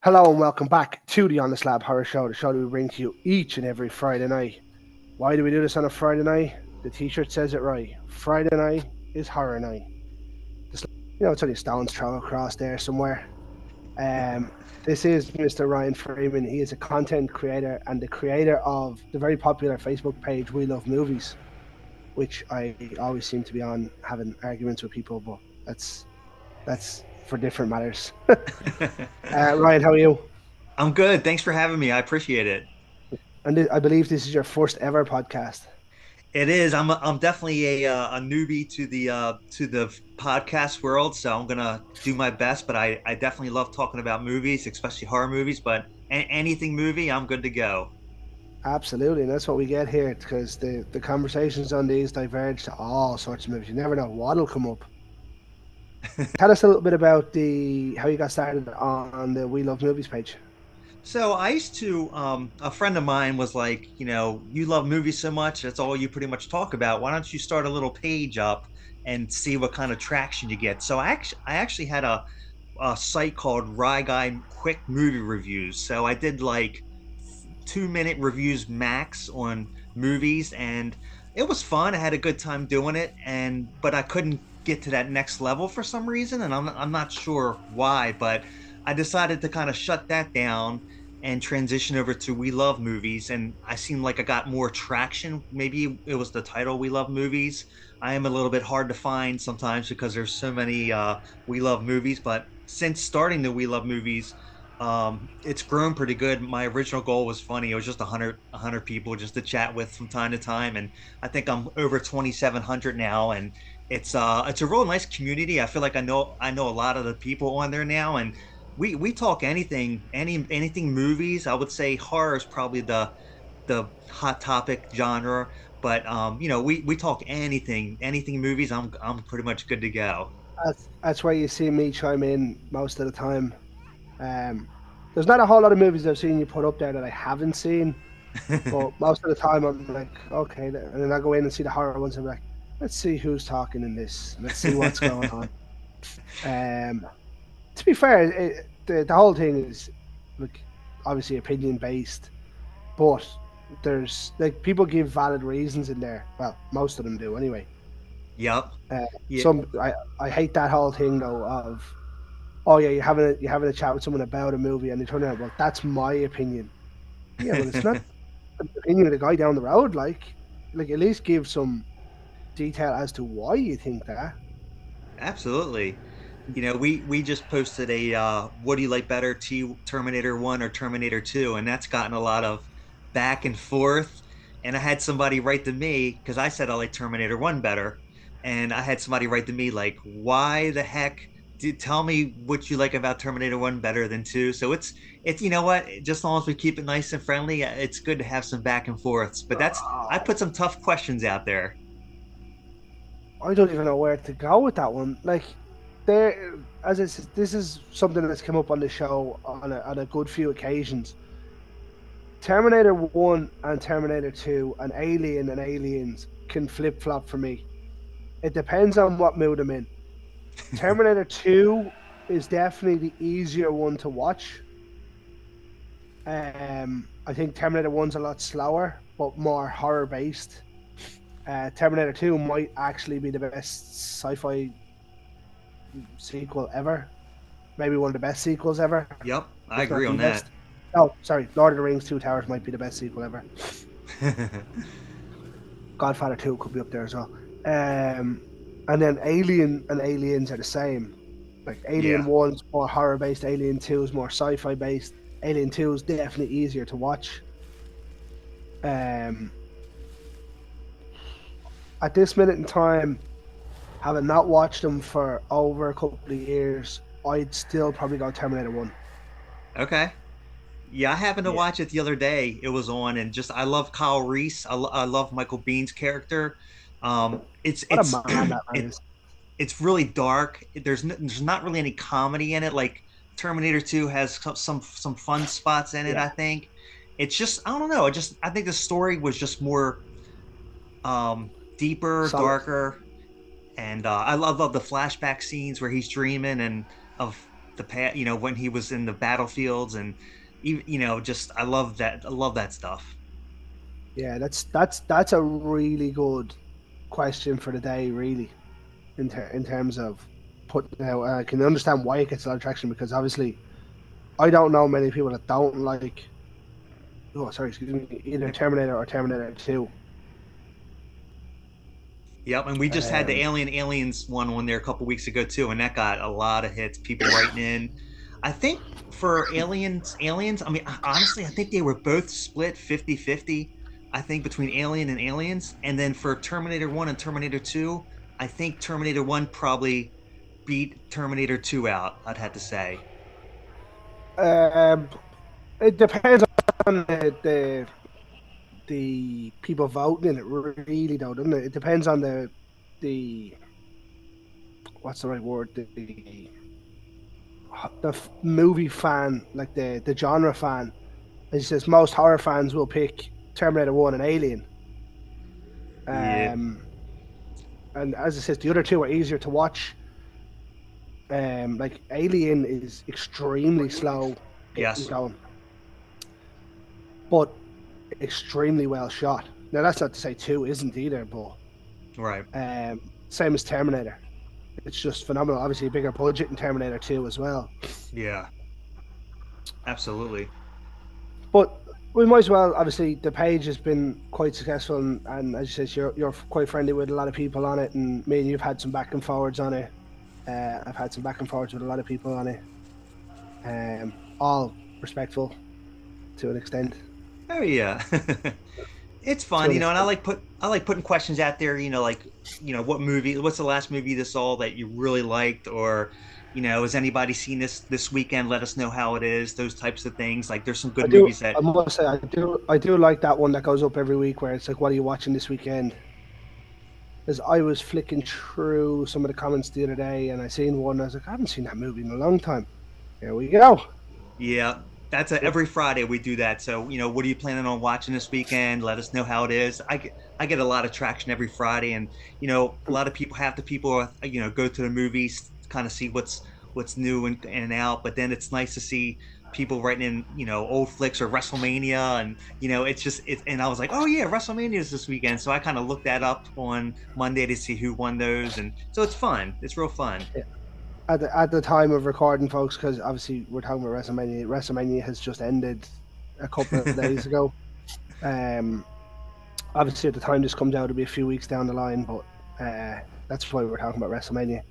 Hello and welcome back to the On the Slab Horror Show, the show that we bring to you each and every Friday night. Why do we do this on a Friday night? The T-shirt says it right. Friday night is horror night. It's only a stone's throw across there somewhere. Um, this is Mr. Ryan Freeman. He is a content creator and the creator of the very popular Facebook page We Love Movies, which I always seem to be on having arguments with people, but that's for different matters. Ryan, how are you? I'm good. Thanks for having me. I appreciate it. And I believe this is your first ever podcast. It is. I'm definitely a newbie to the podcast world, so I'm gonna do my best. But I definitely love talking about movies, especially horror movies. But anything movie, I'm good to go. Absolutely, and that's what we get here because the conversations on these diverge to all sorts of movies. You never know what'll come up. Tell us a little bit about the how you got started on the We Love Movies page. So I used to, a friend of mine was like, you love movies so much, that's all you pretty much talk about. Why don't you start a little page up and see what kind of traction you get? So I actually had a site called Rye Guy Quick Movie Reviews. So I did like 2 minute reviews max on movies, and it was fun. I had a good time doing it, but I couldn't get to that next level for some reason, and I'm not sure why, but I decided to kind of shut that down and transition over to We Love Movies. And I seemed like I got more traction. Maybe it was the title, We Love Movies. I am a little bit hard to find sometimes because there's so many We Love Movies. But since starting the We Love Movies, it's grown pretty good. My original goal was funny. It was just 100 people just to chat with from time to time. And I think I'm over 2,700 now. And it's a real nice community. I feel like I know a lot of the people on there now, and we talk anything movies. I would say horror is probably the hot topic genre, but we talk anything movies. I'm pretty much good to go. That's where you see me chime in most of the time. Um, there's not a whole lot of movies I've seen you put up there that I haven't seen, but most of the time I'm like, okay, and then I go in and see the horror ones. And I'm like, let's see who's talking in this. Let's see what's going on. Um, to be fair, the whole thing is like obviously opinion based, but there's like people give valid reasons in there. Well, most of them do anyway. Yep. Uh, Yeah. I hate that whole thing though of oh yeah you're having a chat with someone about a movie and they turn out well that's my opinion. Yeah, well it's not the opinion of the guy down the road. Like at least give some detail as to why you think that. Absolutely. We just posted a what do you like better, Terminator 1 or Terminator 2, and that's gotten a lot of back and forth. And I had somebody write to me because I said I like Terminator 1 better, and I had somebody write to me like, why the heck did tell me what you like about Terminator 1 better than 2? So it's you know what, just as long as we keep it nice and friendly, it's good to have some back and forths. But that's I Oh, put some tough questions out there. I don't even know where to go with that one. Like there, as I said, this is something that's come up on the show on a good few occasions. Terminator 1 and Terminator 2 and Alien and Aliens can flip flop for me. It depends on what mood I'm in. Terminator 2 is definitely the easier one to watch. I think Terminator 1's a lot slower, but more horror based. Terminator 2 might actually be the best sci fi sequel ever. Maybe one of the best sequels ever, Yep, I if not agree the on that. best. Oh, sorry, Lord of the Rings: Two Towers might be the best sequel ever. Godfather 2 could be up there as well. Um, and then Alien and Aliens are the same. Like Alien Yeah. 1's more horror based, Alien 2 is more sci fi based. Alien 2 is definitely easier to watch. Um, at this minute in time, having not watched them for over a couple of years, I'd still probably go Terminator 1. Okay. Yeah, I happened to Yeah. watch it the other day. It was on, and just I love Kyle Reese. I love Michael Bean's character. It's What a it's man that man it is. it's really dark. There's not really any comedy in it. Like Terminator 2 has some fun spots in it, Yeah. I think. It's just I don't know. I think the story was just more deeper, Solid. darker, and I love the flashback scenes where he's dreaming and of the past, when he was in the battlefields, and even, just I love that. I love that stuff. Yeah, that's a really good question for the day, really, in terms of putting out. I can understand why it gets a lot of traction because obviously I don't know many people that don't like. Oh, sorry, excuse me. Either Terminator or Terminator Two. Yep, and we just had the Um, Aliens one on there a couple weeks ago too, and that got a lot of hits. People writing in. I think for Aliens. I mean, honestly, I think they were both split 50-50. I think between Alien and Aliens, and then for Terminator One and Terminator Two, I think Terminator One probably beat Terminator Two out. I'd have to say. um, it depends on the people voting in it, really, though, doesn't it? It depends on the what's the right word? The movie fan, like the genre fan. As he says, most horror fans will pick Terminator One and Alien. Yeah. Um, and as I says, the other two are easier to watch. Like Alien is extremely slow getting Yes. going, but extremely well shot. Now that's not to say two isn't either, but Right. same as Terminator. It's just phenomenal. Obviously, a bigger budget in Terminator Two as well. Yeah. Absolutely. But we might as well. Obviously, the page has been quite successful, and as you said, you're quite friendly with a lot of people on it, and me and you've had some back and forwards on it. I've had some back and forwards with a lot of people on it. All respectful to an extent. Oh yeah. It's To fun, an and extent. I like putting questions out there, like, what's the last movie you saw that you really liked, or, has anybody seen this weekend? Let us know how it is. Those types of things. Like, there's some I good do. movies that. I must say, I do like that one that goes up every week, where it's like, "What are you watching this weekend?" Because I was flicking through some of the comments the other day, and I seen one. I was like, "I haven't seen that movie in a long time." Here we go. Yeah, that's every Friday we do that. So, what are you planning on watching this weekend? Let us know how it is. I get a lot of traction every Friday, and a lot of people, half the people, go to the movies, kind of see what's new and out. But then it's nice to see people writing in, old flicks or WrestleMania, and it's just it. And I was like, oh yeah, WrestleMania is this weekend, so I kind of looked that up on Monday to see who won those, and so it's fun. It's real fun. At the time of recording, folks, because obviously we're talking about WrestleMania. WrestleMania has just ended a couple of days ago. Um, Obviously at the time this comes out, it'll be a few weeks down the line, but that's why we're talking about WrestleMania.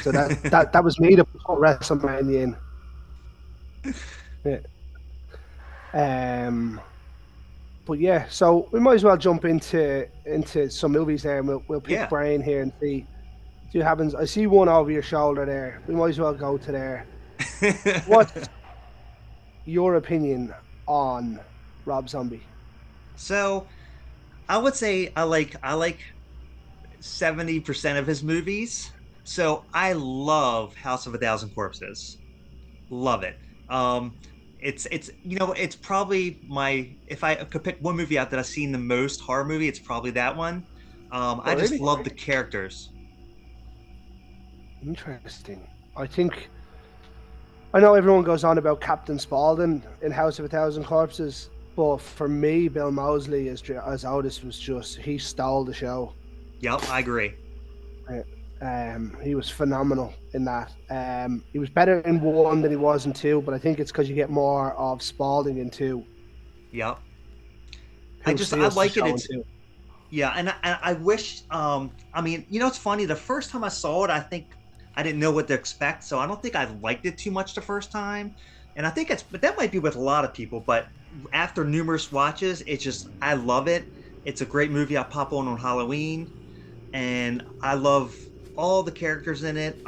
So that was me to put WrestleMania in. Yeah. Um, but yeah, so we might as well jump into some movies there, and we'll pick Yeah. brain here and see what happens. I see one over your shoulder there. We might as well go to there. What's your opinion on Rob Zombie? So I would say I like 70% of his movies. So I love House of a Thousand Corpses. Love it. Um, it's probably my, if I could pick one movie out that I've seen the most horror movie, it's probably that one. Oh, I just really? love the characters. Interesting. I think I know everyone goes on about Captain Spaulding in House of a Thousand Corpses, but for me, Bill Moseley as Otis was just he stole the show. Yep, I agree. He was phenomenal in that. He was better in one than he was in two, but I think it's because you get more of Spaulding in two, Yep. I who just I steals the like it. show in It's two. Yeah, and I wish. I mean, it's funny. The first time I saw it, I think I didn't know what to expect, so I don't think I liked it too much the first time. And I think but that might be with a lot of people. But after numerous watches, it's just I love it. It's a great movie. I pop on Halloween, and I love all the characters in it.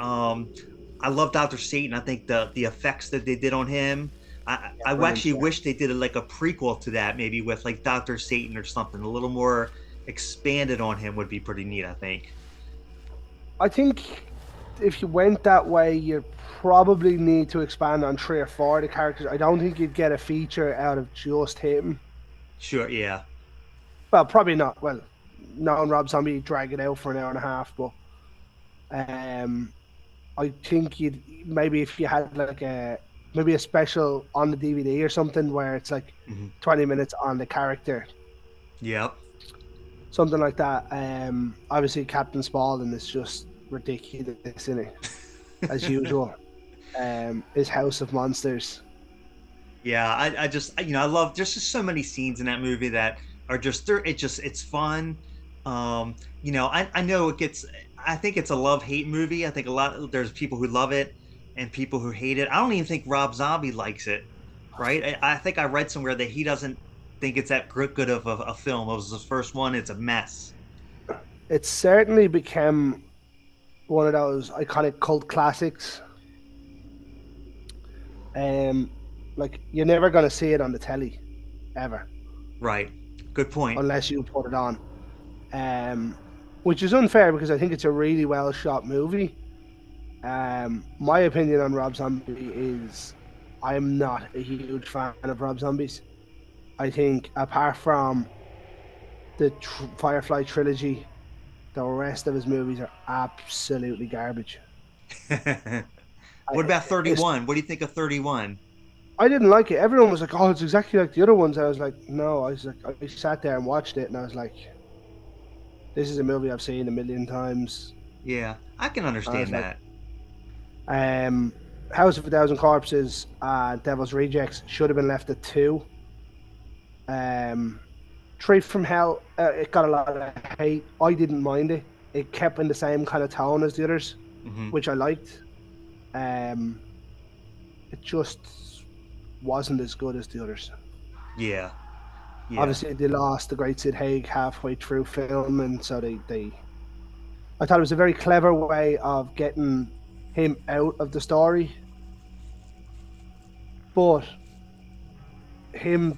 I love Doctor Satan. I think the effects that they did on him. Yeah, I brilliant. actually Yeah. wish they did like a prequel to that, maybe with like Doctor Satan or something, a little more expanded on him would be pretty neat, I think. I think if you went that way, you probably need to expand on three or four of the characters. I don't think you'd get a feature out of just him. Sure, yeah. Well, probably not. Well, knowing Rob Zombie, drag it out for an hour and a half, but um, I think you'd maybe if you had like maybe a special on the DVD or something where it's like Hmm. 20 minutes on the character, Yep. something like that. Obviously Captain Spaulding is just ridiculous in it as usual. His House of Monsters. Yeah, I just I love there's just so many scenes in that movie that are just there. It's fun. I know it gets. I think it's a love hate movie. I think there's people who love it and people who hate it. I don't even think Rob Zombie likes it. Right? I think I read somewhere that he doesn't think it's that good of a film. It was his first one. It's a mess. It certainly became one of those iconic cult classics. Um, like you're never gonna see it on the telly, ever, Right. Good point. unless you put it on. Um, which is unfair because I think it's a really well shot movie. My opinion on Rob Zombie is I'm not a huge fan of Rob Zombies. I think apart from the Firefly trilogy, the rest of his movies are absolutely garbage. What about It's 31? What do you think of 31? I didn't like it. Everyone was like, "Oh, it's exactly like the other ones." I was like, "No." I was like, I sat there and watched it, and I was like, "This is a movie I've seen a million times." Yeah, I can I was understand like, that. um, "House of a Thousand Corpses" and "Devil's Rejects" should have been left at two. Um, "Tree from Hell" it got a lot of hate. I didn't mind it. It kept in the same kind of tone as the others, Hmm. which I liked. Um, it just wasn't as good as the others. Yeah, yeah. Obviously, they lost the great Sid Haig halfway through filming, so they. I thought it was a very clever way of getting him out of the story, but him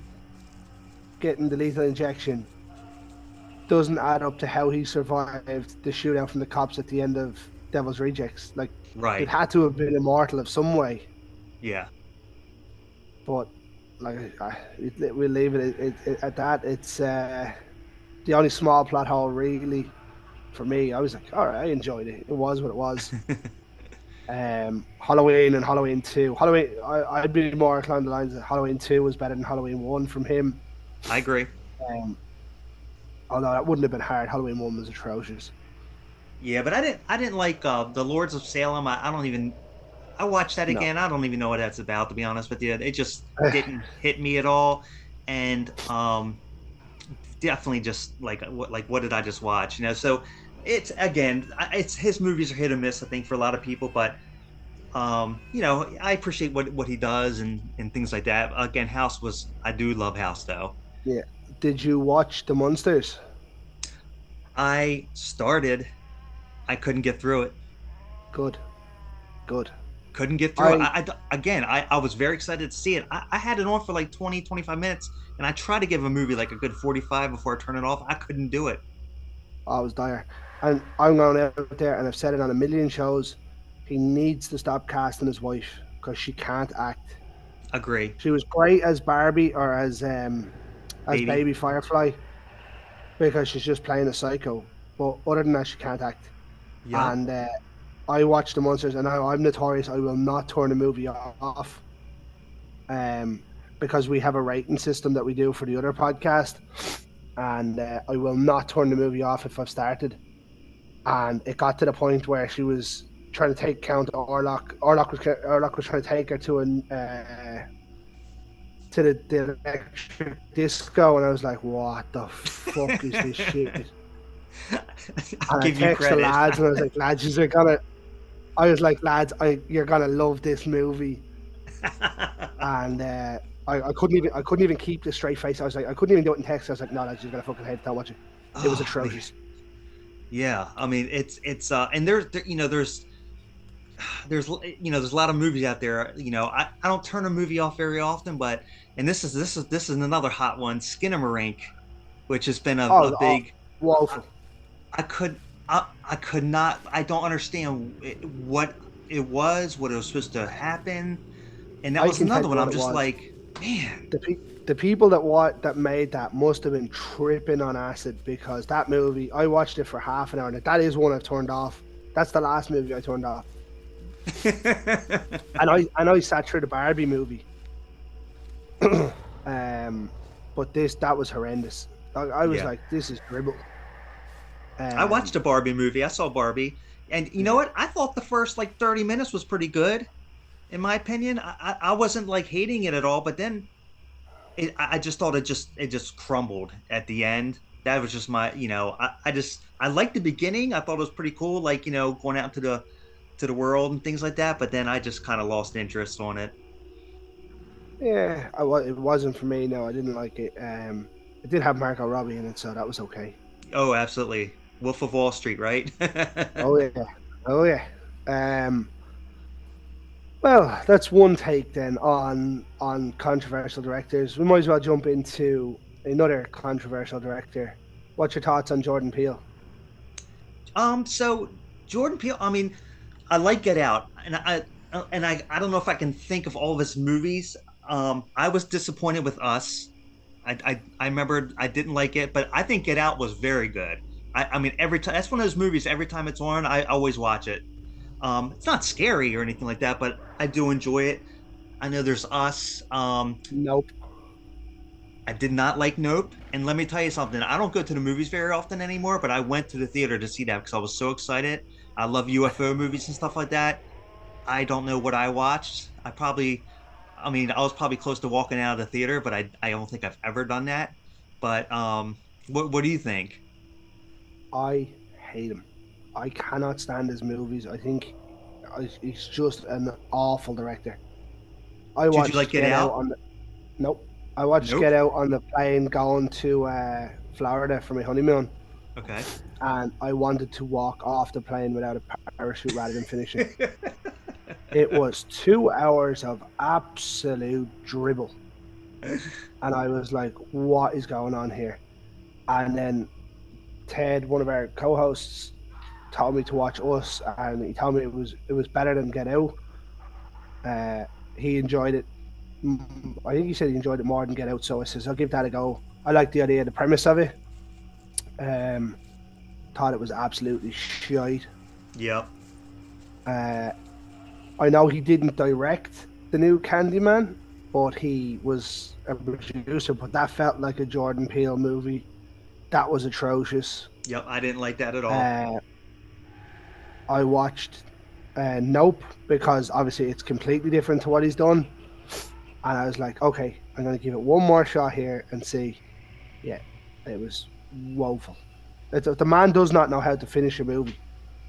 getting the lethal injection doesn't add up to how he survived the shootout from the cops at the end of Devil's Rejects. Like, it Right. had to have been immortal of some way, Yeah. but we'll leave at that. It's the only small plot hole, really, for me. I was like, all right, I enjoyed it. It was what it was. Halloween and Halloween 2. I'd be more inclined to the lines that Halloween 2 was better than Halloween 1 from him. I agree. Um, Although that wouldn't have been hard. Halloween 1 was atrocious. Yeah, but I didn't like the Lords of Salem. I don't even I watched that No. again. I don't even know what that's about, to be honest with you. It just didn't hit me at all. And definitely just like what did I just watch? So it's again, it's his movies are hit or miss, I think, for a lot of people, but I appreciate what he does and things like that. Again, I do love House though. Yeah. Did you watch The Munsters? I started, I couldn't get through it. Good. Good. Couldn't get through it. I Again, I was very excited to see it. I had it on for like 20, 25 minutes, and I tried to give a movie like a good 45 before I turn it off. I couldn't do it. I was dire. And I'm going out there, and I've said it on a million shows. He needs to stop casting his wife because she can't act. Agree. She was great as Barbie or as Baby. Baby Firefly because she's just playing a psycho. But other than that, she can't act. Yup. And I watch The Monsters, and I'm notorious. I will not turn a movie off, um, because we have a rating system that we do for the other podcast, and I will not turn the movie off if I've started. And it got to the point where she was trying to take Count Orlok. Orlok was trying to take her to the electric disco, and I was like, "What the fuck is this shit?" I'll And I give you text the credit. lads, and I was like, "Lads, you're gonna." I was like, "Lads, you're gonna love this movie." And I couldn't even keep the straight face. I was like, I couldn't even do it in text. I was like, "No, lads, you're gonna fucking hate it. Don't watch it." It was Oh man. atrocious. Yeah. I mean, it's and there's a lot of movies out there. I don't turn a movie off very often, but and this is another hot one, Skinamarink, which has been a Oh, big. woeful. I could I could not. I don't understand what what it was supposed to happen, and that I was can tell another you one. what I'm it just was. like, man. The people that made that must have been tripping on acid because that movie I watched it for half an hour. And that is one I've turned off. That's the last movie I turned off. And I sat through the Barbie movie. But that was horrendous. I was Yeah. like, this is dribble. I watched Um, a Barbie movie. I saw Barbie. And you know yeah, what? I thought the first like 30 minutes was pretty good, in my opinion. I wasn't like hating it at all, but then I just thought it just crumbled at the end. That was just my, I liked the beginning. I thought it was pretty cool, like, going out to the world and things like that. But then I just kind of lost interest on it. yeah. It wasn't for me. No, I didn't like it. It did have Margot Robbie in it, so that was okay. Oh, absolutely. Wolf of Wall Street, right? Oh yeah, oh yeah. Um, well, that's one take then on controversial directors. We might as well jump into another controversial director. What's your thoughts on Jordan Peele? So Jordan Peele, I mean, I like Get Out, and I don't know if I can think of all of his movies. I was disappointed with Us. I remember I didn't like it, but I think Get Out was very good. I mean, every time that's one of those movies. Every time it's on, I always watch it. It's not scary or anything like that, but I do enjoy it. I know there's Us. Nope. I did not like Nope, and let me tell you something. I don't go to the movies very often anymore, but I went to the theater to see that because I was so excited. I love UFO movies and stuff like that. I don't know what I watched. I mean, I was probably close to walking out of the theater, but I don't think I've ever done that. But what do you think? I hate him. I cannot stand his movies. I think he's just an awful director. I Did you like watched Get Get Out Out? on the Nope. I watched Nope. Get Out on the plane going to Florida for my honeymoon, Okay. and I wanted to walk off the plane without a parachute rather than finishing. It was 2 hours of absolute dribble, and I was like, "What is going on here?" And then Ted, one of our co-hosts, told me to watch Us, and he told me it was better than Get Out. Uh, he enjoyed it. I think he said he enjoyed it more than Get Out, so I says I'll give that a go. I like the idea, the premise of it. Um, Thought it was absolutely shite. Yep. Uh, I know he didn't direct the new Candyman, but he was a producer. But that felt like a Jordan Peele movie. That was atrocious. Yep. I didn't like that at all. Uh, I watched Nope because obviously it's completely different to what he's done, and I was like, okay, I'm gonna give it one more shot here and see. Yeah, it was woeful. The man does not know how to finish a movie.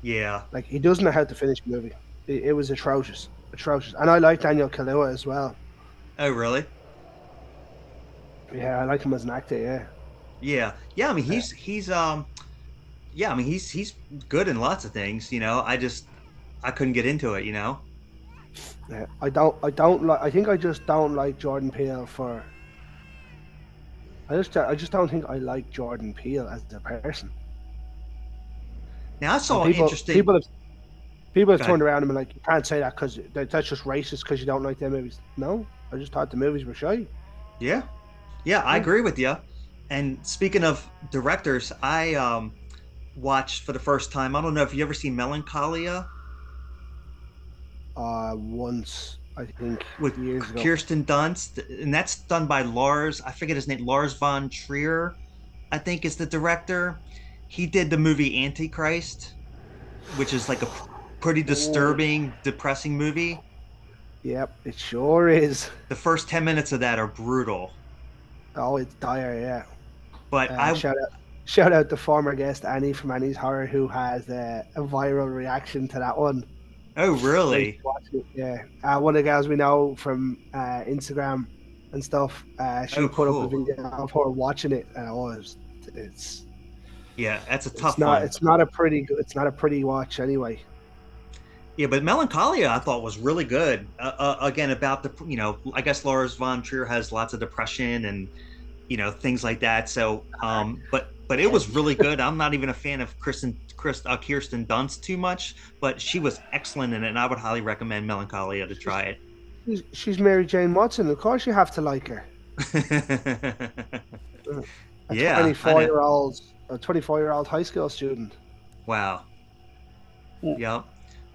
Yeah. Like he doesn't know how to finish a movie. It was atrocious, atrocious. And I like Daniel Kaluuya as well. Oh, really? Yeah, I like him as an actor. Yeah, Yeah. Yeah. I mean, he's. Yeah. I mean, he's good in lots of things. I couldn't get into it. yeah. I don't like. I think I just don't like Jordan Peele for. I just don't think I like Jordan Peele as a person. Now I And saw an people interesting. people have people have Go ahead. turned around and been like, you can't say that because that's just racist because you don't like them movies. No, I just thought the movies were shy. Yeah. Yeah, I Yeah. agree with you. And speaking of directors, I watched for the first time. I don't know if you ever seen Melancholia Once I think with years ago. Kirsten Dunst, and that's done by Lars. I forget his name. Lars von Trier, I think, is the director. He did the movie Antichrist, which is like a pretty Oh, disturbing, depressing movie. yep, it sure is. The first 10 minutes of that are brutal. Oh, it's dire. Yeah. But I Shout out to former guest Annie from Annie's Horror who has a viral reaction to that one. oh When she really? watched it, yeah. One of the girls we know from Instagram and stuff, she Oh put up a cool. video of her watching it, and it's Yeah, that's a it's tough not one. it's not a pretty it's not a pretty watch anyway. Yeah, but Melancholia I thought was really good. Again, about I guess Lars von Trier has lots of depression and things like that. So, but it was Heavy. really good. I'm not even a fan of Kirsten Dunst too much, but she was excellent in it, and I would highly recommend Melancholia to She's, try it. she's Mary Jane Watson. Of course, you have to like her. Mm. A Yeah, I 24 know. year old a 24-year-old high school student. Wow. Mm. Yep.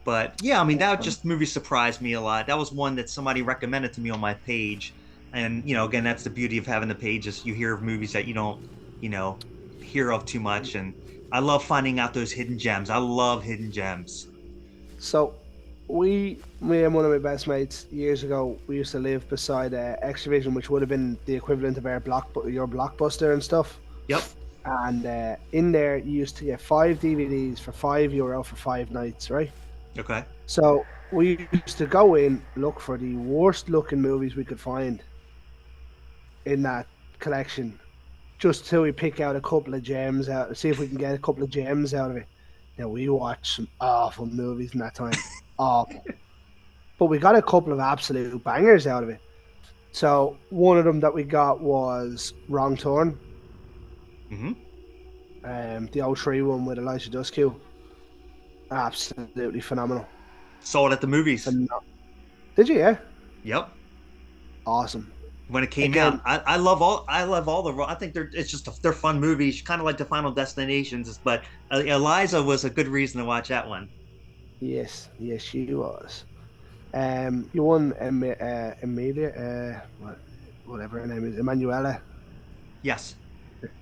But yeah, I mean, that just movie surprised me a lot. That was one that somebody recommended to me on my page. And, again, that's the beauty of having the page is you hear of movies that you don't, you know, hear of too much. And I love finding out those hidden gems. I love hidden gems. So, me and one of my best mates years ago, we used to live beside Extravision, which would have been the equivalent of your Blockbuster and stuff. Yep. And in there, you used to get 5 DVDs for €5 for 5 nights, right? Okay. So we used to go in, look for the worst looking movies we could find in that collection, just till we pick out a couple of gems out, see if we can get a couple of gems out of it. Now we watched some awful movies in that time, awful, but we got a couple of absolute bangers out of it. So one of them that we got was Wrong Turn, the '03 one with Elijah Duskell. Absolutely phenomenal. Saw it at the movies. Did you? Yeah. Yep. Awesome. When it came out, I love all the. I think they're fun movies, kind of like the Final Destinations. But Eliza was a good reason to watch that one. Yes, she was. You won Emilia, whatever her name is, Emanuela. Yes,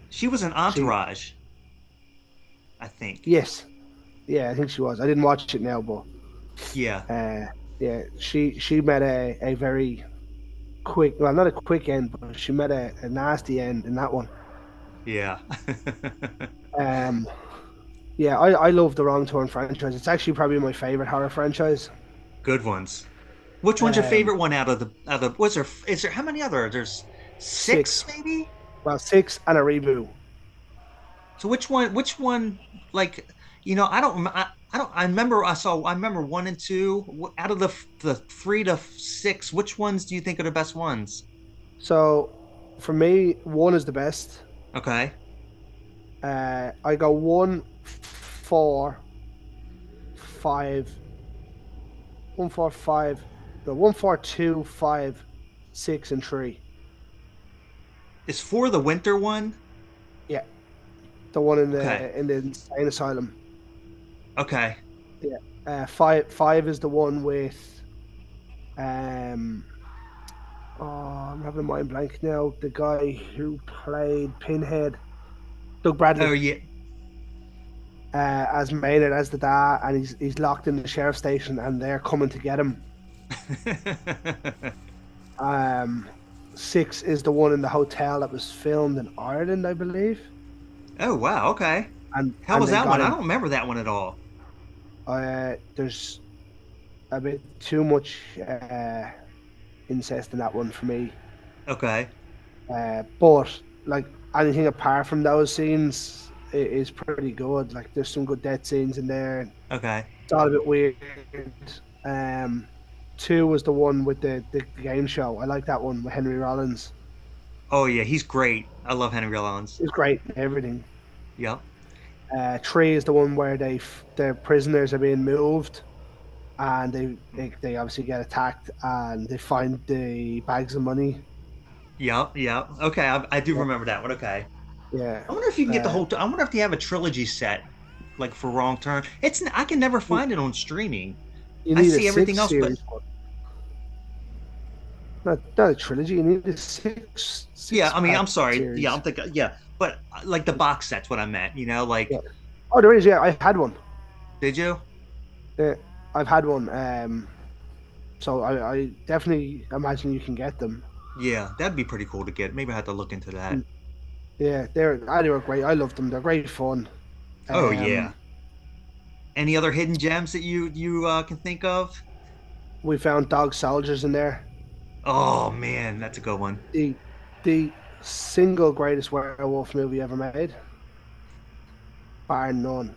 she was an Entourage. I think. Yes, yeah, I think she was. I didn't watch it now, but yeah, she met a very quick, well, not a quick end, but she met a nasty end in that one. Yeah. Yeah, I love the Wrong Turn franchise. It's actually probably my favorite horror franchise. Good ones. Which one's your favorite one out of the? What's there? Is there how many other? There's six maybe. Well, 6 and a reboot. So which one? Like, I remember 1 and 2 out of the 3 to 6. Which ones do you think are the best ones? So, for me, 1 is the best. Okay. I go 1, 4, 5. 1, 4, 5. The 1, 4, 2, 5, 6, and 3. Is 4 the winter one? Yeah. The one in the insane asylum. Okay. Yeah. 5 is the one with I'm having a mind blank now. The guy who played Pinhead, Doug Bradley. Oh yeah. As Maynard, as the dad, and he's locked in the sheriff's station, and they're coming to get him. 6 is the one in the hotel that was filmed in Ireland, I believe. Oh wow, okay. And how was that one? I don't remember that one at all. There's a bit too much incest in that one for me. Okay. But like anything apart from those scenes is pretty good. Like there's some good death scenes in there. Okay. It's all a bit weird. 2 was the one with the game show. I like that one with Henry Rollins. Oh yeah, he's great. I love Henry Rollins. He's great in everything. Yep. 3 is the one where the prisoners are being moved, and they obviously get attacked, and they find the bags of money. Yep. Okay, I do remember that one. Okay. Yeah. I wonder if you can get the whole. I wonder if they have a trilogy set, like for Wrong Turn. I can never find it on streaming. I see everything else, but not a trilogy. You need a six. Yeah, I mean, I'm sorry. Series. Yeah, I'm thinking. Yeah, but like the box set's what I meant. Like. Yeah. Oh, there is. Yeah, I had one. Did you? Yeah, I've had one. So I definitely imagine you can get them. Yeah, that'd be pretty cool to get. Maybe I have to look into that. Yeah, they were great. I loved them. They're great fun. Oh yeah. Any other hidden gems that you can think of? We found Dog Soldiers in there. Oh man, that's a good one. The single greatest werewolf movie ever made, bar none.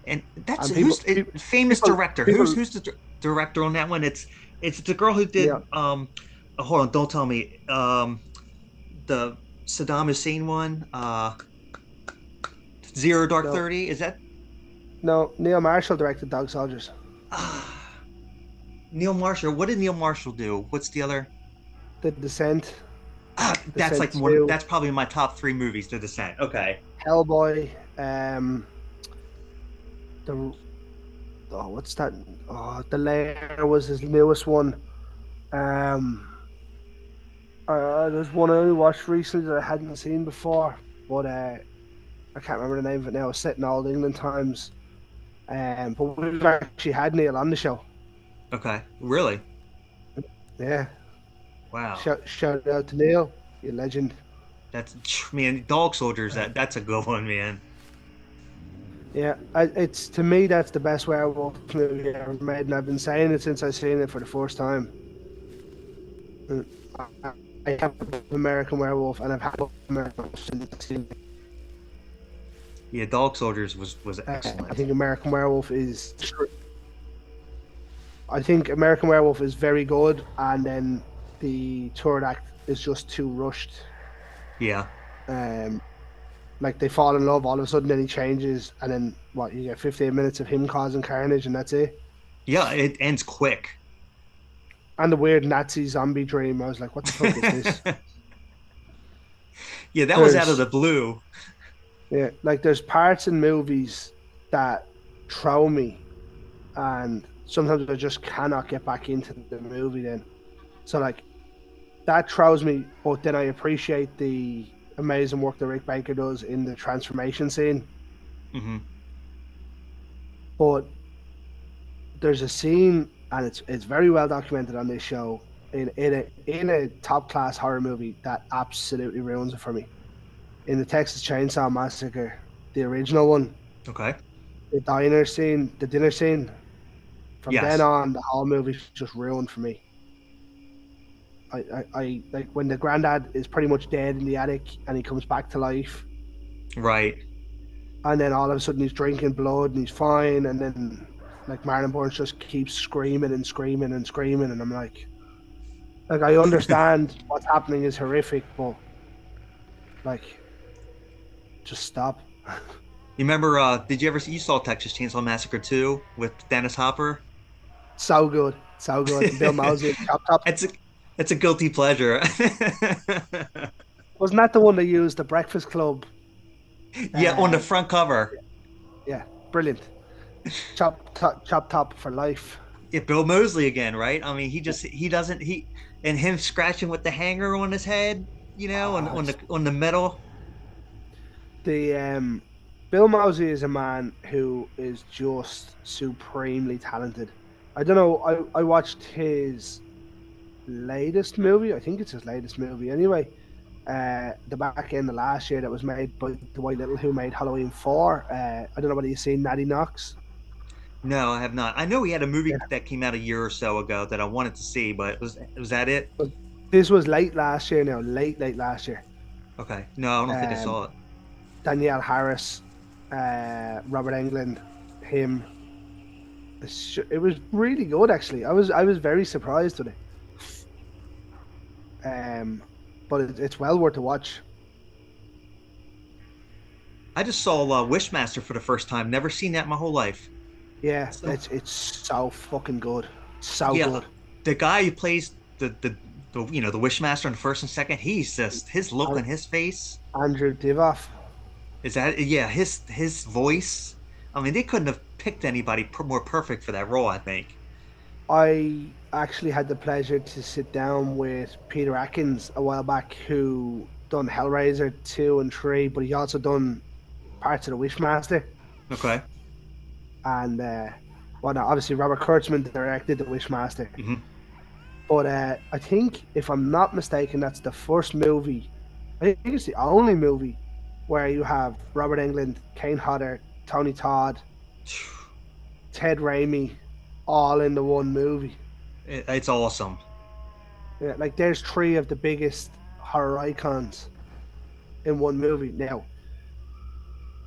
And that's who's famous director. Who's the director on that one? It's the girl who did. Yeah. Hold on, don't tell me. The Saddam Hussein one. Zero Dark 30. Is that? No, Neil Marshall directed Dog Soldiers. Neil Marshall. What did Neil Marshall do? What's the other? The Descent. That's like one. That's probably my top 3 movies. The Descent. Okay. Hellboy. oh, what's that? Oh, The Lair was his newest one. Um, there's one I only watched recently that I hadn't seen before, but I can't remember the name of it now. It's set in old England times. But we've actually had Neil on the show. Okay. Really? Yeah. Wow. Shout out to Neil, you legend. That's man, Dog Soldiers. That's a good one, man. Yeah, it's to me that's the best werewolf movie ever made, and I've been saying it since I seen it for the first time. And I have American Werewolf, and I've had American Werewolf since I've seen it. Yeah, Dog Soldiers was excellent. I think American Werewolf is. I think American Werewolf is very good, and then the third act is just too rushed. Yeah. Like they fall in love all of a sudden, then he changes, and then what? You get 15 minutes of him causing carnage, and that's it. Yeah, it ends quick. And the weird Nazi zombie dream. I was like, what the fuck is this? Yeah, that was out of the blue. Yeah, like there's parts in movies that throw me, and sometimes I just cannot get back into the movie then. So like that throws me, but then I appreciate the amazing work that Rick Baker does in the transformation scene. Hmm. But there's a scene, and it's very well documented on this show in a top class horror movie that absolutely ruins it for me. In the Texas Chainsaw Massacre, the original one, Okay. the diner scene, the dinner scene. From Yes. then on, the whole movie's just ruined for me. I like when the granddad is pretty much dead in the attic and he comes back to life, Right. and then all of a sudden he's drinking blood and he's fine, and then like Marlon Burns just keeps screaming and screaming and screaming, and I'm like I understand what's happening is horrific, but like just stop. You remember? Did you ever see? You saw Texas Chainsaw Massacre 2 with Dennis Hopper? So good, so good. And Bill Moseley, Chop Top. It's a guilty pleasure. Wasn't that the one that used the Breakfast Club? Yeah, on the front cover. Yeah, brilliant. Chop Top for life. Yeah, Bill Moseley again, right? I mean, he doesn't and him scratching with the hanger on his head, on the metal. The Bill Moseley is a man who is just supremely talented. I don't know. I watched his latest movie. I think it's his latest movie anyway. The back end of last year that was made by Dwight Little, who made Halloween 4. I don't know whether you've seen Natty Knox. No, I have not. I know he had a movie that came out a year or so ago that I wanted to see, but was that it? This was late last year now. Late last year. Okay. No, I don't think I saw it. Danielle Harris, Robert Englund, him. It was really good actually. I was very surprised with it. But it's well worth a watch. I just saw Wishmaster for the first time. Never seen that my whole life. Yeah, it's so fucking good. So good. The guy who plays the Wishmaster in the first and second, he's just his look on his face. Andrew Divoff. Is that his voice? I mean, they couldn't have picked anybody more perfect for that role, I think. I actually had the pleasure to sit down with Peter Atkins a while back, who done Hellraiser 2 and 3, but he also done parts of the Wishmaster. Okay. And obviously Robert Kurtzman directed the Wishmaster. Mm-hmm. But I think, if I'm not mistaken, that's the first movie. I think it's the only movie where you have Robert Englund, Kane Hodder, Tony Todd, Ted Raimi, all in the one movie. It's awesome. Yeah, like there's 3 of the biggest horror icons in one movie. Now,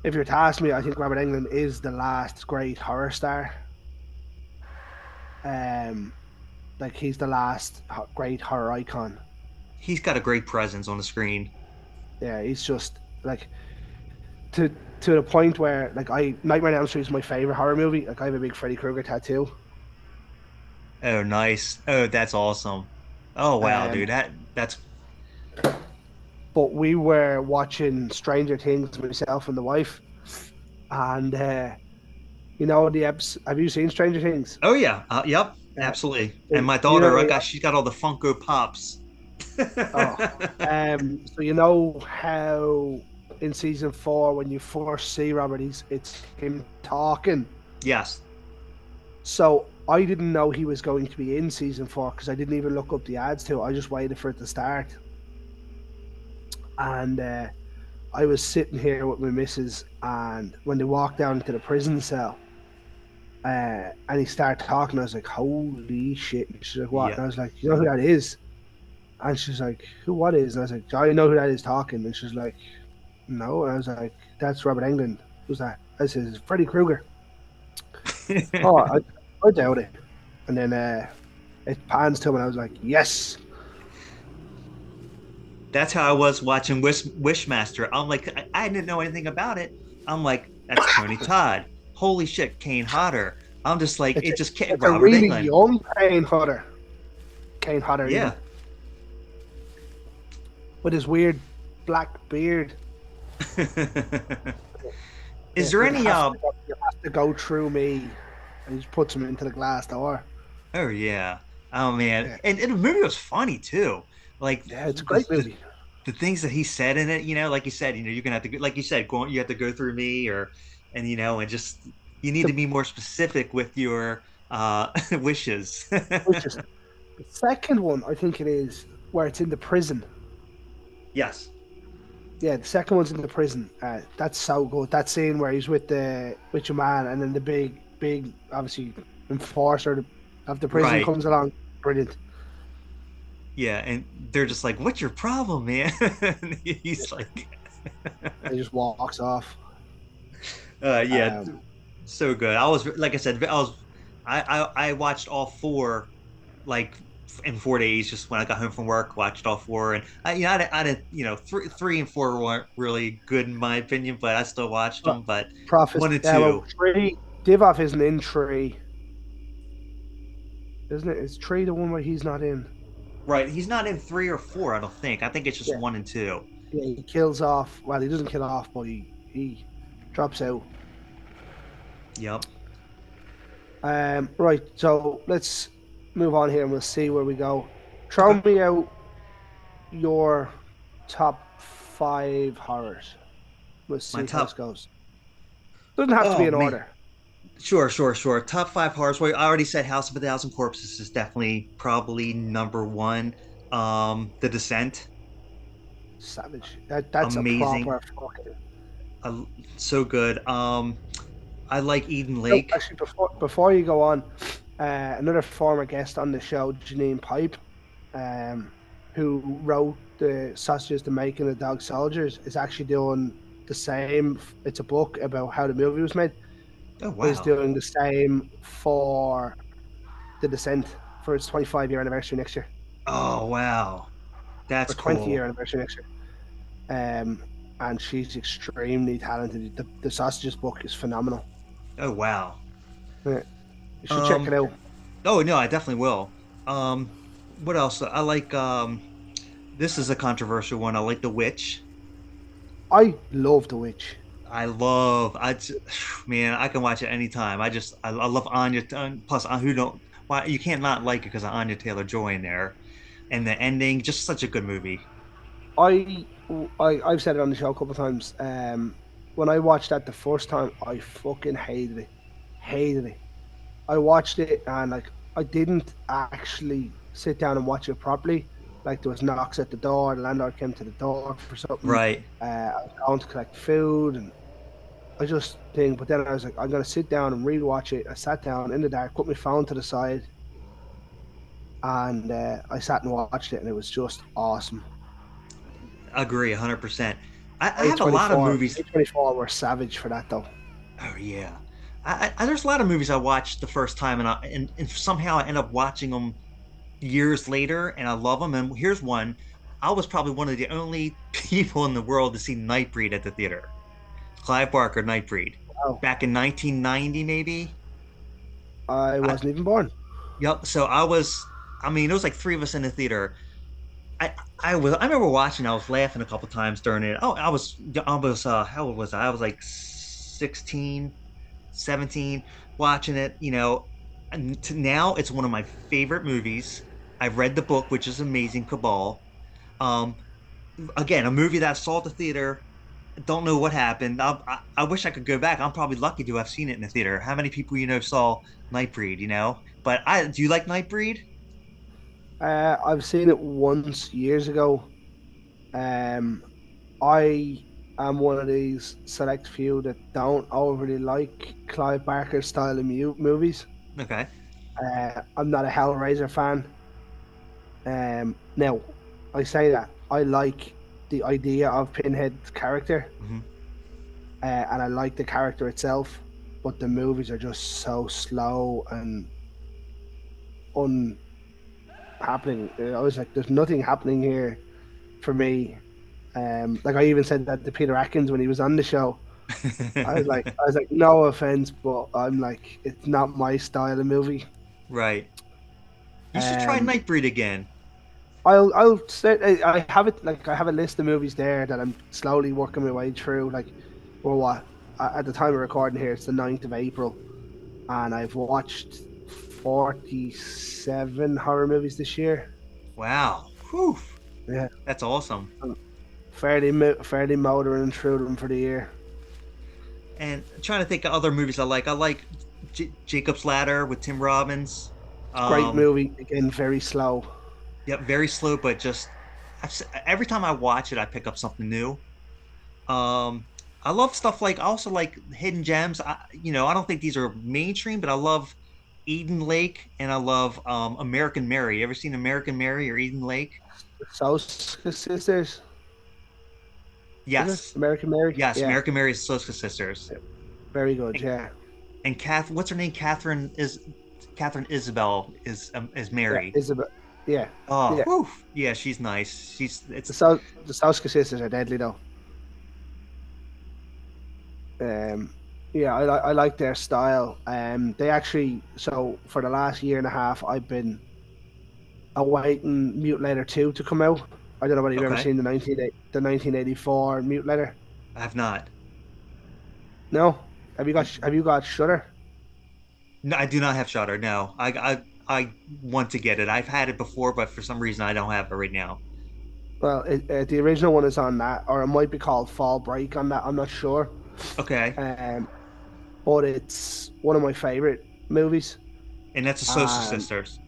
if you're to ask me, I think Robert Englund is the last great horror star. Like he's the last great horror icon. He's got a great presence on the screen. Yeah, he's just like to the point where like Nightmare on Elm Street is my favorite horror movie. Like I have a big Freddy Krueger tattoo. Oh, nice. Oh, that's awesome. Oh, wow, dude. That's. But we were watching Stranger Things, myself and the wife, and You know the episode. Have you seen Stranger Things? Oh yeah, yep, Uh, absolutely. And so my you know daughter, the she's got all the Funko Pops. oh, so you know how in season 4 when you first see Robert, it's him talking. Yes. So I didn't know he was going to be in season 4 because I didn't even look up the ads to it. I just waited for it to start, and I was sitting here with my missus, and when they walked down into the prison cell, and he started talking, I was like, "Holy shit!" And she's like, "What?" Yeah. And I was like, "You know who that is?" And she's like, "Who? What is?" And I was like, "I know who that is talking." And she's like, "No." And I was like, "That's Robert Englund." Who's that? I said, "Freddy Krueger." Oh, I doubt it. And then it pans to him, and I was like, "Yes." That's how I was watching Wishmaster. I'm like, I didn't know anything about it. I'm like, that's Tony Todd. Holy shit, Kane Hodder. I'm just like, It's it a, just can't. it's a Robert really Englund. young Kane Hodder. Kane Hodder, Yeah. even with his weird black beard. Is there any You have to go through me, and he just puts him into the glass door. Oh yeah. Oh man. Yeah, And the movie was funny too. Like yeah, it's a the, great the movie. the things that he said in it, like you said, you're gonna have to like you said, you have to go through me or and and just you need to The be more specific with your wishes. which is the second one, I think it is, where it's in the prison. Yes. Yeah, the second one's in the prison. That's so good. That scene where he's with your man, and then the big, obviously enforcer of the prison Right. comes along. Brilliant. Yeah. And they're just like, what's your problem, man? And he's like, And he just walks off. yeah, Um, so good. I was like I said, I watched all four like in 4 days. Just when I got home from work, watched all four, and I didn't, three and four weren't really good in my opinion, but I still watched but them. But Prophecy. one and Yeah, well, two, three. Divoff isn't in three, isn't it? Is three the one where he's not in? right? He's not in three or four. I don't think. I think it's just Yeah, one and two. yeah. He kills off. Well, he doesn't kill off, but he drops out. Yep. Right. So let's move on here, and we'll see where we go. Throw Okay. me out your top 5 horrors. We'll My see how this top. goes. Doesn't have to be Oh in man. order. Sure. Top five horrors. Well, I already said House of a Thousand Corpses is definitely probably number one. The Descent, Savage. That's a amazing, proper fucking. uh, so good. I like Eden No, Lake. actually, before you go on, another former guest on the show, Janine Pipe, um, who wrote the Sausages, the Making of Dog Soldiers, is actually doing the same. It's a book about how the movie was made. Oh Is wow. doing the same for The Descent for its 25-year anniversary next year, Oh wow. That's or 20-year cool. anniversary next year. Um, and she's extremely talented. The Sausages book is phenomenal. Oh wow. Yeah, you should check Um. it out. Oh no, I definitely will. Um. What else? I like. This is a controversial one. I like The Witch. I love The Witch. I love. Man, I can watch it anytime. I love Anya. Plus, who don't? Why you can't not like it because of Anya Taylor Joy in there, and the ending. Just such a good movie. I, I've said it on the show a couple of times. When I watched that the first time, I fucking hated it. Hated it. I watched it, and like I didn't actually sit down and watch it properly. Like there was knocks at the door. The landlord came to the door for something. Right. I was going to collect food, and I just think. But then I was like, I'm gonna sit down and rewatch it. I sat down in the dark, put my phone to the side, and I sat and watched it, and it was just awesome. Agree, 100%. I have a lot of A24, movies. A24 were savage for that though. Oh yeah. There's a lot of movies I watched the first time, and somehow I end up watching them years later, and I love them. And here's one. I was probably one of the only people in the world to see Nightbreed at the theater. Clive Barker, Nightbreed, Wow. back in 1990, maybe. I I, wasn't even born. yep. So I was. I mean, there was like three of us in the theater. I remember watching. I was laughing a couple times during it. Oh, I was. How old was I? I was like 16, 17, watching it, and now it's one of my favorite movies. I've read the book, which is amazing, Cabal. Um, Again, a movie that I saw at the theater. Don't know what happened. I wish I could go back. I'm probably lucky to have seen it in the theater. How many people saw Nightbreed? But I do you like Nightbreed? I've seen it once years ago. Um, I am one of these select few that don't overly like Clive Barker style of movies. Okay. I'm not a Hellraiser fan. Now, I say that I like the idea of Pinhead's character, Hmm. and I like the character itself, but the movies are just so slow and unhappening. I was like, there's nothing happening here for me. Like I even said that to Peter Atkins when he was on the show. I was like, no offense, but I'm like, it's not my style of movie. Right. You should try Um, Nightbreed again. I'll say I have it like I have a list of movies there that I'm slowly working my way through. Like, well, what at the time of recording here, it's the 9th of April, and I've watched 47 horror movies this year. Wow. Whew. Yeah, That's awesome. I'm fairly motoring through them for the year. And I'm trying to think of other movies I like. I like Jacob's Ladder with Tim Robbins. Great Um, movie, again, very slow. yep, very slow, but just every time I watch it, I pick up something new. Um, I love stuff like I also like hidden gems. I don't think these are mainstream, but I love Eden Lake and I love American Mary. You ever seen American Mary or Eden Lake? The Soul Sisters, is it Yes, American Mary? yes. Yeah, American Mary is Soska Sisters. very good. Yeah, And what's her name? Catherine Isabel is yeah, Mary. Isabel. Yeah, Oh, yeah. whew. Yeah, she's nice. The It's Souska sisters are deadly though. Um, yeah, I like their style. They actually, so for the last year and a half, I've been awaiting Mutilator 2 to come out. I don't know whether you've ever okay. seen the 1984 Mutilator. I have not. No, have you got Shudder? No, I do not have Shutter. No, I want to get it. I've had it before, but for some reason I don't have it right now. Well, the original one is on that, or it might be called Fall Break on that. I'm not sure. Okay, Um, but it's one of my favorite movies. and that's the Sosa And Sisters.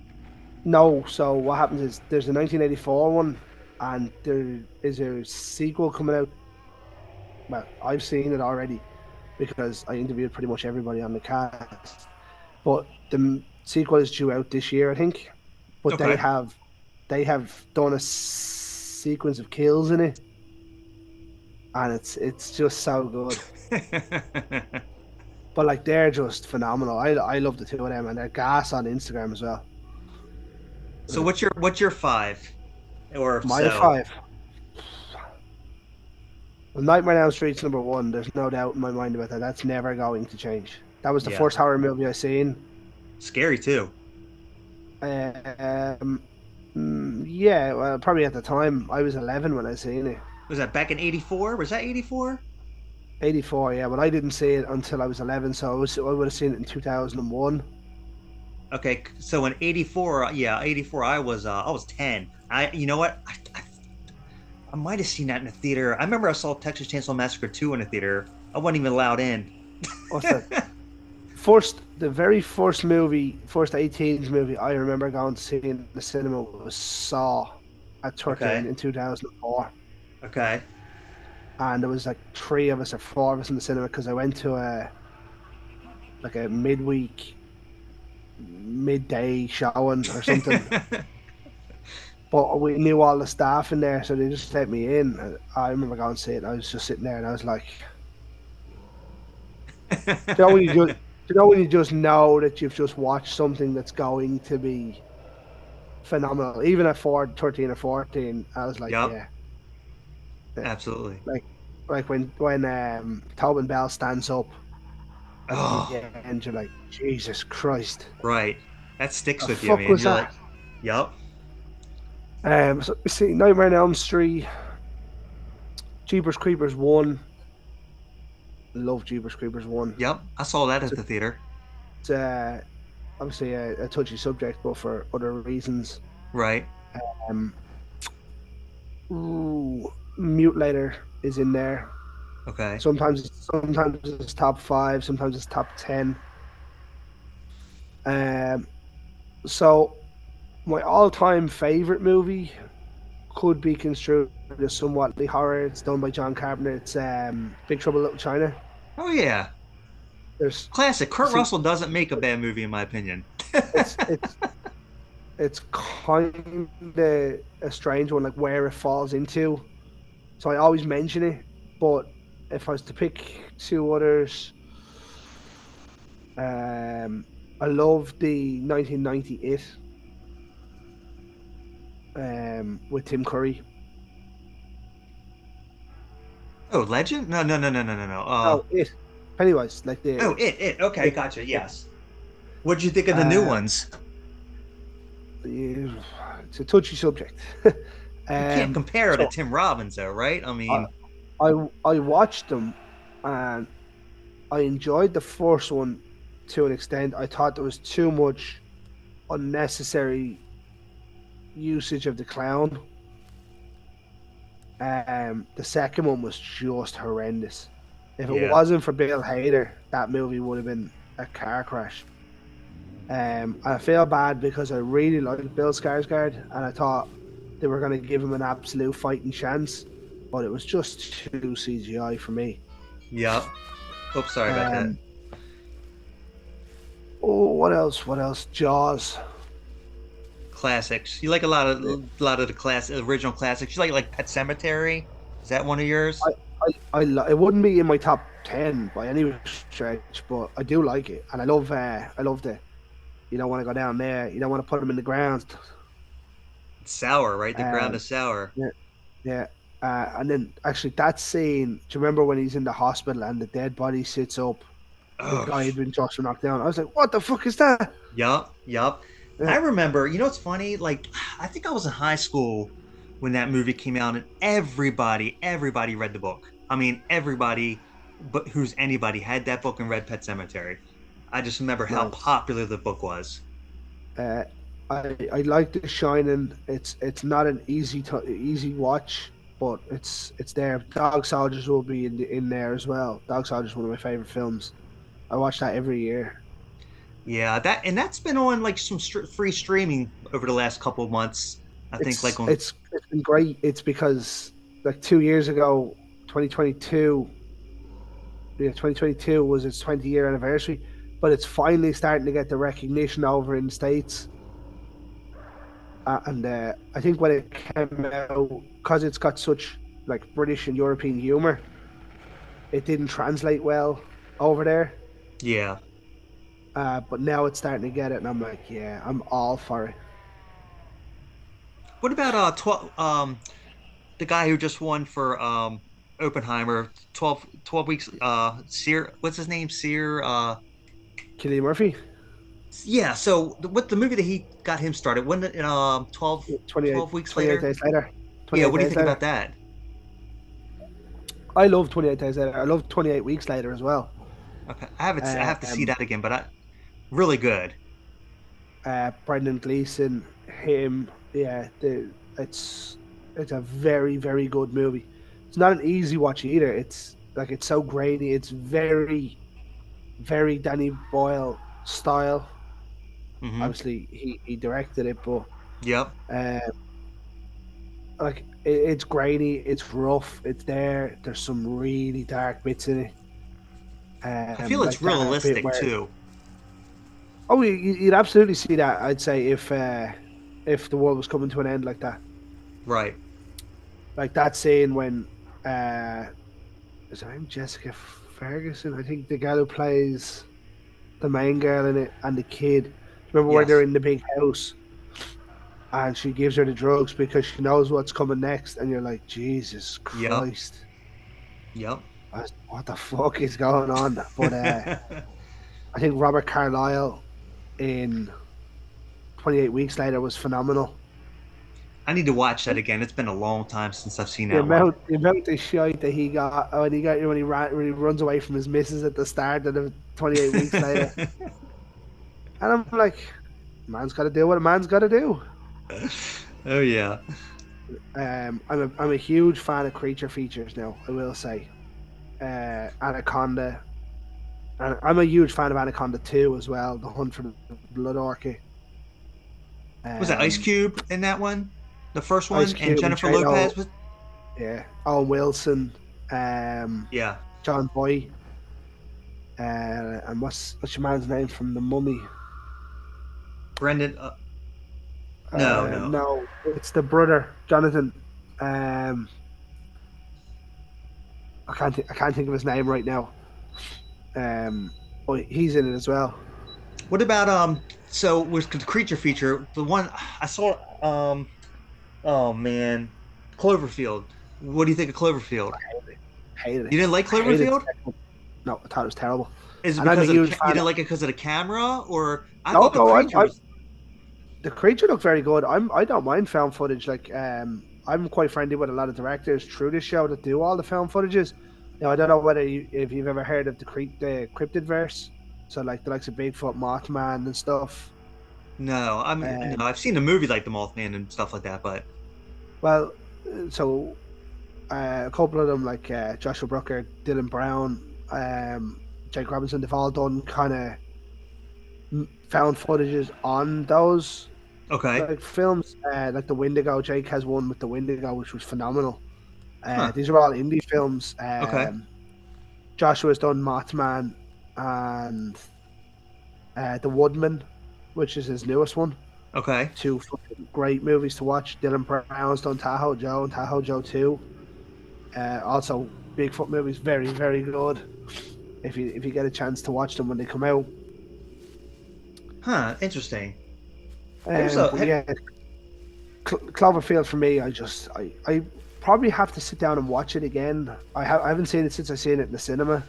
no, so what happens is there's a 1984 one, and there is a sequel coming out. Well, I've seen it already because I interviewed pretty much everybody on the cast. But the sequel is due out this year, I think. But they Okay. have they have done a sequence of kills in it, and it's just so good. But like they're just phenomenal. I love the two of them, and they're gas on Instagram as well. So what's your five or My so? five. Well, Nightmare on Elm Street's number one. There's no doubt in my mind about that. That's never going to change. That was the Yeah, first horror movie I seen. scary too. Um, yeah, well, probably at the time I was 11 when I seen it. Was that back in '84? Was that '84? 84, yeah, but I didn't see it until I was 11, so I would have seen it in 2001. Okay, so in '84, yeah, '84, I was 10. You know what? I might have seen that in the theater. I remember I saw Texas Chainsaw Massacre 2 in the theater. I wasn't even allowed in. What's that? The very first movie, first 18s movie I remember going to see in the cinema was Saw at 13 Okay. in 2004. Okay. And there was like three of us or four of us in the cinema because I went to a midday showing or something. But we knew all the staff in there, so they just let me in. I remember going to see it. I was just sitting there, and I was like, you know, when you just know that you've just watched something that's going to be phenomenal. Even at 13 or 14, I was like, Yep, yeah, yeah. absolutely. Like when Tobin Bell stands up at Oh, the end, you're like, Jesus Christ, right. That sticks the with you, fuck man. was You're like, that? yep. So you see, Nightmare on Elm Street, Jeepers Creepers 1, Love Jeepers Creepers 1. Yep, I saw that It's, at a, the theater. it's obviously a touchy subject, but for other reasons. Right. Um, Mutilator is in there. Okay. Sometimes it's top 5, sometimes it's top 10. Um, so my all-time favorite movie could be construed as somewhat horror. It's done by John Carpenter. It's Big Trouble in Little China. Oh yeah, There's classic. Kurt see, Russell doesn't make a bad movie in my opinion. it's it's it's kind of a strange one, like where it falls into. So I always mention it, but if I was to pick two others, I love the 1990 It with Tim Curry. Oh, Legend? No, no, no, no, no, no, no. Oh, It. Pennywise, like Oh, the it. Okay, it, gotcha. it, Yes. What'd you think of the new uh, ones? it's a touchy subject. You can't compare to So Tim Robbins, though, right? I I, mean, I watched them and I enjoyed the first one to an extent. I thought there was too much unnecessary usage of the clown. The second one was just horrendous. If it yeah, wasn't for Bill Hader, that movie would have been a car crash. I feel bad because I really liked Bill Skarsgård and I thought they were going to give him an absolute fighting chance, but it was just too CGI for me. yep. Oops, sorry about that. Um, oh, what else? What else? Jaws. Classics. You like a lot of the original classics. You like Pet Cemetery? Is that one of yours? It wouldn't be in my top 10 by any stretch, but I do like it, and I love the. You don't want to go down there. You don't want to put them in the ground. It's sour, right? The ground Um, is sour. yeah, yeah. And then actually that scene. Do you remember when he's in the hospital and the dead body sits up? The Oh, guy had been just knocked down. I was like, what the fuck is that? yup, yup. Yeah, I remember, what's funny? Like, I think I was in high school when that movie came out, and everybody read the book. I mean, everybody, but who's anybody had that book and read Pet Cemetery. I just remember how nice. popular the book was. Uh, I like The Shining. It's not an easy watch, but it's there. Dog Soldiers will be in there as well. Dog Soldiers is one of my favorite films. I watch that every year. Yeah, that's been on like some free streaming over the last couple of months. I think like on. It's been great. It's because like 2 years ago, 2022, yeah, 2022 was its 20-year anniversary, but it's finally starting to get the recognition over in the States. And I think when it came out, because it's got such like British and European humor, it didn't translate well over there. Yeah. But now it's starting to get it, and I'm like, yeah, I'm all for it. What about the guy who just won for Oppenheimer 12 weeks Sear, what's his name? Sear Cillian Murphy, yeah, so what the movie that he got him started when it 28, 12 weeks 28 later? days later. Yeah, 28 what do you days think later. about that? I love 28 days later. I love 28 weeks later as well. Okay, I have to see Um, that again, but really good. Brendan Gleeson, him, yeah, it's it's a very good movie. It's not an easy watch either. It's like it's so grainy. It's very Danny Boyle style. Mm-hmm. Obviously, he directed it, but Yep. uh, like it's grainy. It's rough. It's there. There's some really dark bits in it. I feel it's Like that bit realistic where too. oh, you'd absolutely see that. I'd say if the world was coming to an end Right. that scene when uh, is her name Jessica Ferguson? I think the girl who plays the main girl in it and the kid. Remember where they're Yes. in the big house and she gives her the drugs because she knows what's coming next, and you're like, Jesus Yep. Christ, Yep. what the fuck is going on? But I think Robert Carlyle in 28 Weeks Later was phenomenal. I need to watch that again. It's been a long time since I've seen The that one. amount, the amount of shite that he got when he runs away from his missus at the start and then 28 weeks later, and I'm like, man's got to do what a man's got to do. Oh yeah. I'm a huge fan of creature features now. I will say, Anaconda, and I'm a huge fan of Anaconda 2 as well. The Hunt for the Blood Orchid. Was that Ice Um, Cube in that one? The first Ice one, and Cube and Jennifer J-Lo, Lopez was. yeah, Owen Wilson, Yeah, John Boy, and what's your man's name from The Mummy? Brendan. No, no. No, it's the brother, Jonathan. Um, I can't think of his name right now. But he's in it as well. What about So with the creature feature, the one I saw. Oh man, Cloverfield. What do you think of Cloverfield? Hated it. You didn't like I hated Cloverfield? it. No, I thought it was terrible. Is it And I'm a because of huge you fan. didn't like it because of the camera, or I No, thought the no, creature was. the creature looked very good. I don't mind found footage. Like I'm quite friendly with a lot of directors through this show that do all the found footages. Now I don't know if you've ever heard of the cryptid verse. So like the likes of Bigfoot, Mothman, and stuff. No, I mean, Um, no, I've seen the movie like The Mothman and stuff like that, but well, so a couple of them like Joshua Brooker, Dylan Brown, Jake Robinson, they've all done kind of found footages on those okay. like films. Like the Wendigo, Jake has one with the Wendigo, which was phenomenal. Huh. These are all indie films. Okay. Joshua's done Mothman and The Woodman, which is his newest one. Okay. Two fucking great movies to watch. Dylan Brown's done Tahoe Joe and Tahoe Joe 2. Also, Bigfoot movies, very, very good. If you get a chance to watch them when they come out. Huh. Interesting. There's a. But yeah, Cloverfield for me, I probably have to sit down and watch it again. I haven't seen it since I seen it in the cinema,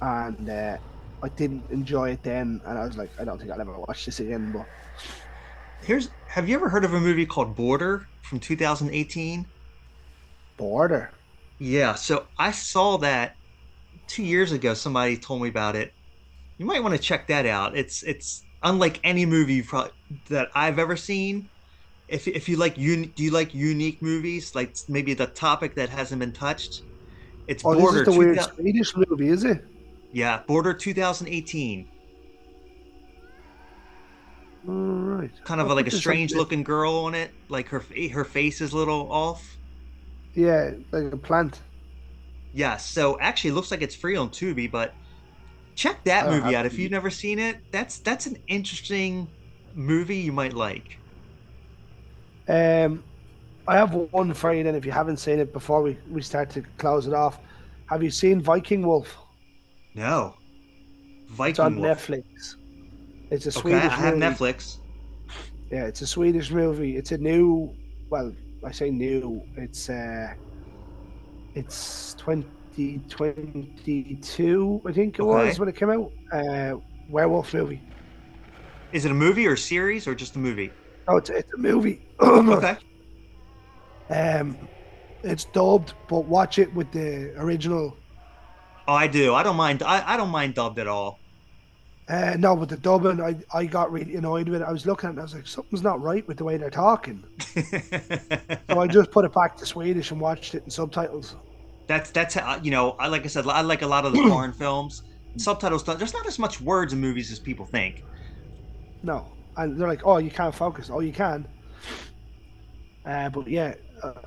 and I didn't enjoy it then, and I was like, I don't think I'll ever watch this again. But Have you ever heard of a movie called Border from 2018? Border, Yeah. So I saw that 2 years ago. Somebody told me about it. You might want to check that out. It's unlike any movie that I've ever seen. If you like do you like unique movies, like maybe the topic that hasn't been touched? It's oh, this is Border the weird 2000. Swedish movie, is it? Yeah, Border 2018. All right, Kind of I'll like put a this on strange the- looking girl on it. Like her face is a little off. Yeah, like a plant. Yeah, so actually it looks like it's free on Tubi, but check that I don't movie have out if to. you've never seen it. That's an interesting movie you might like. Um, I have one for you then. If you haven't seen it before we start to close it off, have you seen Viking Wolf? No. It's on Viking Wolf. Netflix. It's a Okay, I Swedish have movie. Netflix. Yeah, it's a Swedish movie. It's a new. Well, I say new. It's 2022, I think it Okay. was when it came out. Werewolf movie. Is it a movie or a series or just a movie? Oh, it's a movie. Okay. It's dubbed, but watch it with the original. Oh, I do. I don't mind. I don't mind dubbed at all. No, with the dubbing, I got really annoyed with it. I was looking at it and I was like, something's not right with the way they're talking. So I just put it back to Swedish and watched it in subtitles. That's how, I like I said, I like a lot of the foreign films. Subtitles. There's not as much words in movies as people think. No. And they're like, oh, you can't focus. Oh, you can. But yeah,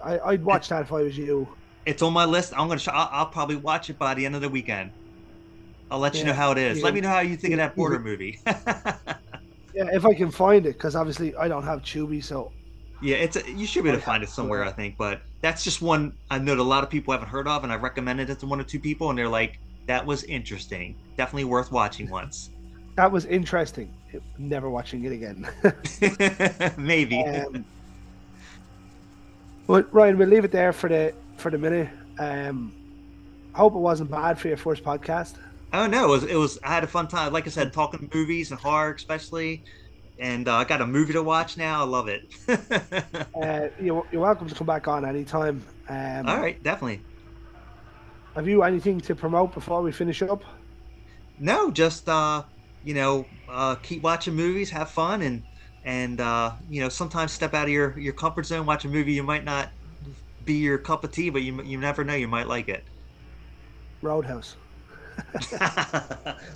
I'd watch that if I was you. It's on my list. I'll probably watch it by the end of the weekend. I'll let you know Yeah. how it is. Yeah. Let me know how you think of that Yeah. Border movie. Yeah, if I can find it, because obviously I don't have Tubi, so Yeah, you should be able to find it somewhere, I think. But that's just one I know that a lot of people haven't heard of, and I recommended it to one or two people, and they're like, "That was interesting. Definitely worth watching once." that was interesting. Never watching it again. Maybe. But Ryan, we'll leave it there for the minute. Hope it wasn't bad for your first podcast. Oh no, it was. I had a fun time. Like I said, talking movies and horror, especially. and I got a movie to watch now. I love it. You're welcome to come back on anytime. All right, definitely. Have you anything to promote before we finish up? No, just keep watching movies, have fun, and sometimes step out of your comfort zone, watch a movie you might not be your cup of tea, but you never know, you might like it. Roadhouse.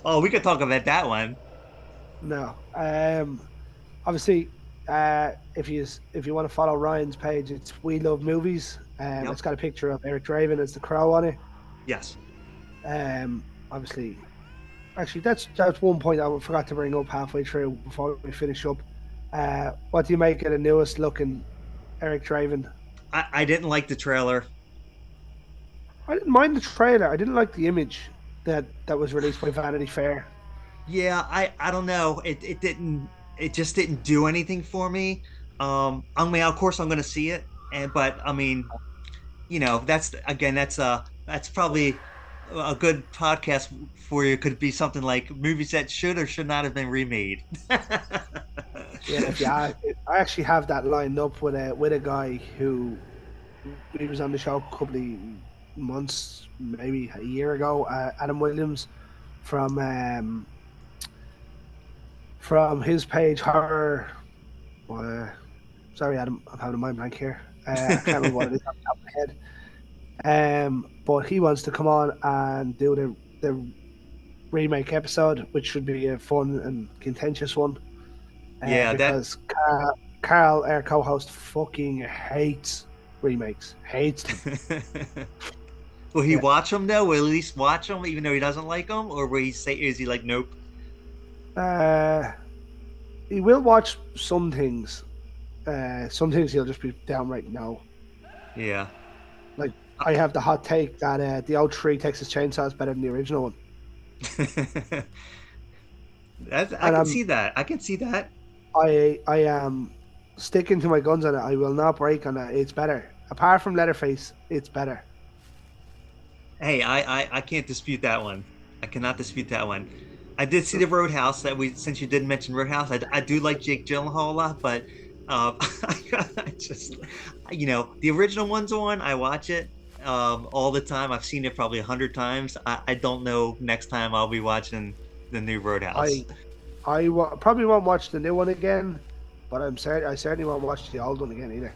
Oh, we could talk about that one. No. Obviously, if you want to follow Ryan's page, it's We Love Movies. Yep. It's got a picture of Eric Draven as the Crow on it. Yes. Obviously, actually, that's one point I forgot to bring up halfway through before we finish up. What do you make of the newest looking Eric Draven? I didn't like the trailer. I didn't mind the trailer. I didn't like the image that was released by Vanity Fair. Yeah, I don't know. It just didn't do anything for me. I mean, of course I'm gonna see it, but I mean, that's probably a good podcast for you. Could be something like movies that should or should not have been remade. Yeah, I actually have that lined up with a guy who he was on the show a couple of months, maybe a year ago. Adam Williams from his page horror. Uh, Sorry, Adam, I'm having a mind blank here. I can't remember what it is off the top of my head. But he wants to come on and do the remake episode, which should be a fun and contentious one. Yeah, because Carl, our co-host, fucking hates remakes. Hates them. Will he Yeah. watch them though? Will he at least watch them, even though he doesn't like them, or will he say, is he like, nope? Uh, he will watch some things. Some things he'll just be downright no. Yeah. Like I have the hot take that the old 3 Texas Chainsaw is better than the original one. I And can see that. I can see that. I am sticking to my guns on it. I will not break on it. It's better. Apart from Leatherface, it's better. Hey, I can't dispute that one. I cannot dispute that one. I did see the Roadhouse since you did mention Roadhouse. I do like Jake Gyllenhaal a lot, but I just the original one's on. I watch it all the time. I've seen it probably 100 times. I don't know next time I'll be watching the new Roadhouse. Probably won't watch the new one again, but I certainly won't watch the old one again either.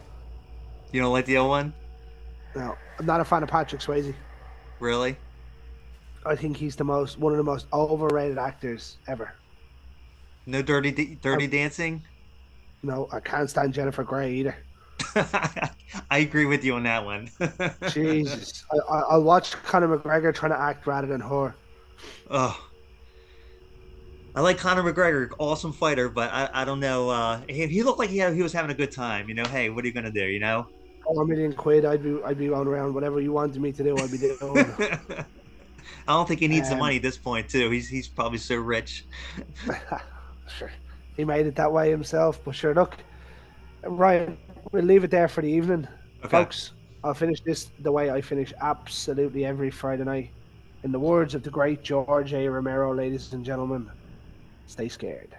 You don't like the old one? No, I'm not a fan of Patrick Swayze. Really? I think he's one of the most overrated actors ever. No Dirty Dancing? No, I can't stand Jennifer Grey either. I agree with you on that one. Jesus, I'll watch Conor McGregor trying to act rather than her. Oh, I like Conor McGregor, awesome fighter, but I don't know. He looked like he was having a good time. Hey, what are you gonna do? £4 million, I'd be going around whatever you wanted me to do. I'd be doing. I don't think he needs the money at this point, too. He's probably so rich. Sure, he made it that way himself. But sure, look, Ryan, we'll leave it there for the evening, Okay. folks. I'll finish this the way I finish absolutely every Friday night. In the words of the great George A. Romero, ladies and gentlemen, stay scared.